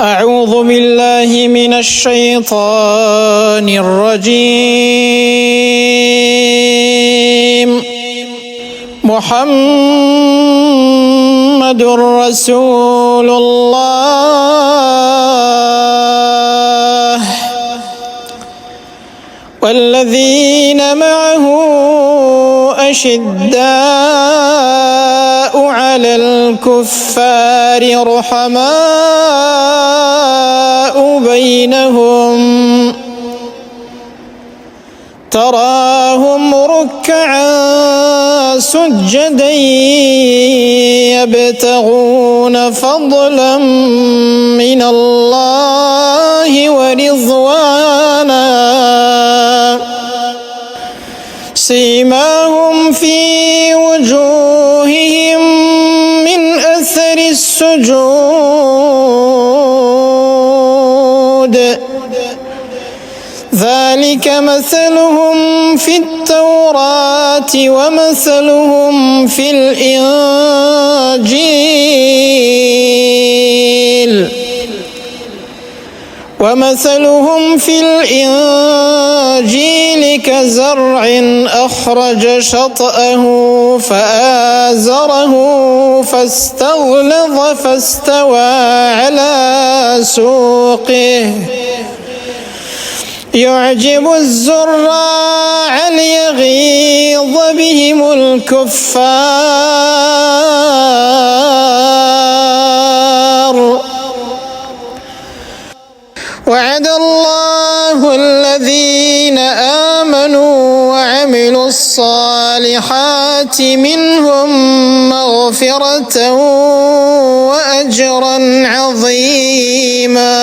أعوذ بالله من الشيطان الرجيم. محمد رسول الله والذين معه أشداء على الكفار رحماء بينهم تراهم ركعا سجدا يبتغون فضلا من الله ورضوانا سيماهم في وجوههم من أثر السجود ذلك مثلهم في التوراة ومثلهم في الإنجيل كزرع أخرج شطأه فآزره فاستغلظ فاستوى على سوقه يعجب الزراع ليغيظ بهم الكفار وعد الله الذين آمنوا وعملوا الصالحات منهم مغفرة وأجرا عظيما.